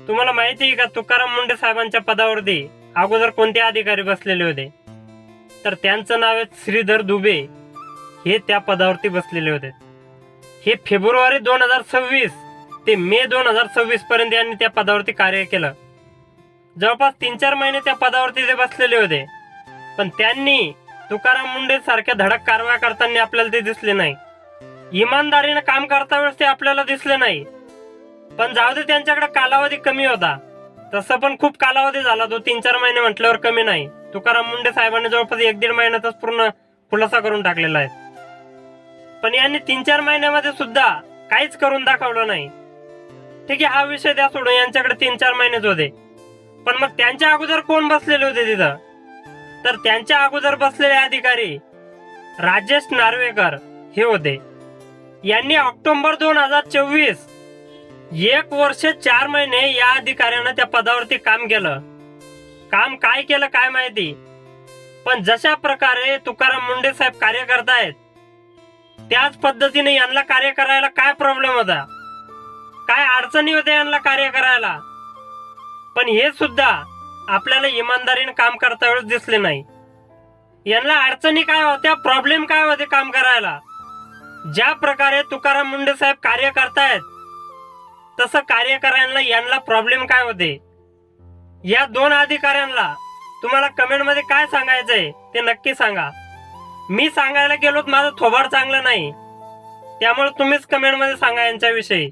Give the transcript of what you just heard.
तुम्हाला माहिती आहे का तुकाराम मुंडे साहेबांच्या पदावरती अगोदर कोणते अधिकारी बसलेले होते? तर त्यांचं नाव आहे श्रीधर दुबे. हे त्या पदावरती बसलेले होते. हे फेब्रुवारी 2026 ते मे 2026 पर्यंत यांनी त्या पदावरती कार्य केलं. जवळपास 3-4 महिने त्या पदावरती ते बसलेले होते. पण त्यांनी तुकाराम मुंडे सारख्या धडक कारवाया करताना आपल्याला ते दिसले नाही. इमानदारीने काम करता वेळेस ते आपल्याला दिसले नाही. पण जाऊ दे, त्यांच्याकडे कालावधी कमी होता. तसं पण खूप कालावधी झाला तो. 3-4 महिने म्हटल्यावर कमी नाही. तुकाराम मुंडे साहेबांनी जवळपास 1-1.5 महिन्यातच पूर्ण खुलासा करून टाकलेला आहे. पण यांनी 3-4 महिन्यामध्ये सुद्धा काहीच करून दाखवलं नाही. ठीक आहे, हा विषय द्या सोडून. यांच्याकडे 3-4 महिनेच होते. पण मग त्यांच्या अगोदर कोण बसलेले होते तिथं? तर त्यांच्या अगोदर बसलेले अधिकारी राजेश नार्वेकर हे होते. यांनी ऑक्टोबर 2024 1 वर्ष 4 महिने या अधिकाऱ्यानं त्या पदावरती काम केलं. काम काय केलं काय माहिती. पण जशा प्रकारे तुकाराम मुंडे साहेब कार्य करतायत त्याच पद्धतीने यांना कार्य करायला काय प्रॉब्लेम होता, काय अडचणी होत्या यांना कार्य करायला. पण हे सुद्धा आपल्याला इमानदारीने काम करता वेळेस दिसले नाही. यांना अडचणी काय होत्या, प्रॉब्लेम काय होते काम करायला. ज्या प्रकारे तुकाराम मुंडे साहेब कार्य करतायत तसं कार्य करायला यांना प्रॉब्लेम काय होते. या 2 अधिकाऱ्यांना तुम्हाला कमेंट मध्ये काय सांगायचंय ते नक्की सांगा. मी सांगायला गेलो माझं थोबाड चांगलं नाही, त्यामुळे तुम्हीच कमेंट मध्ये सांगा यांच्याविषयी.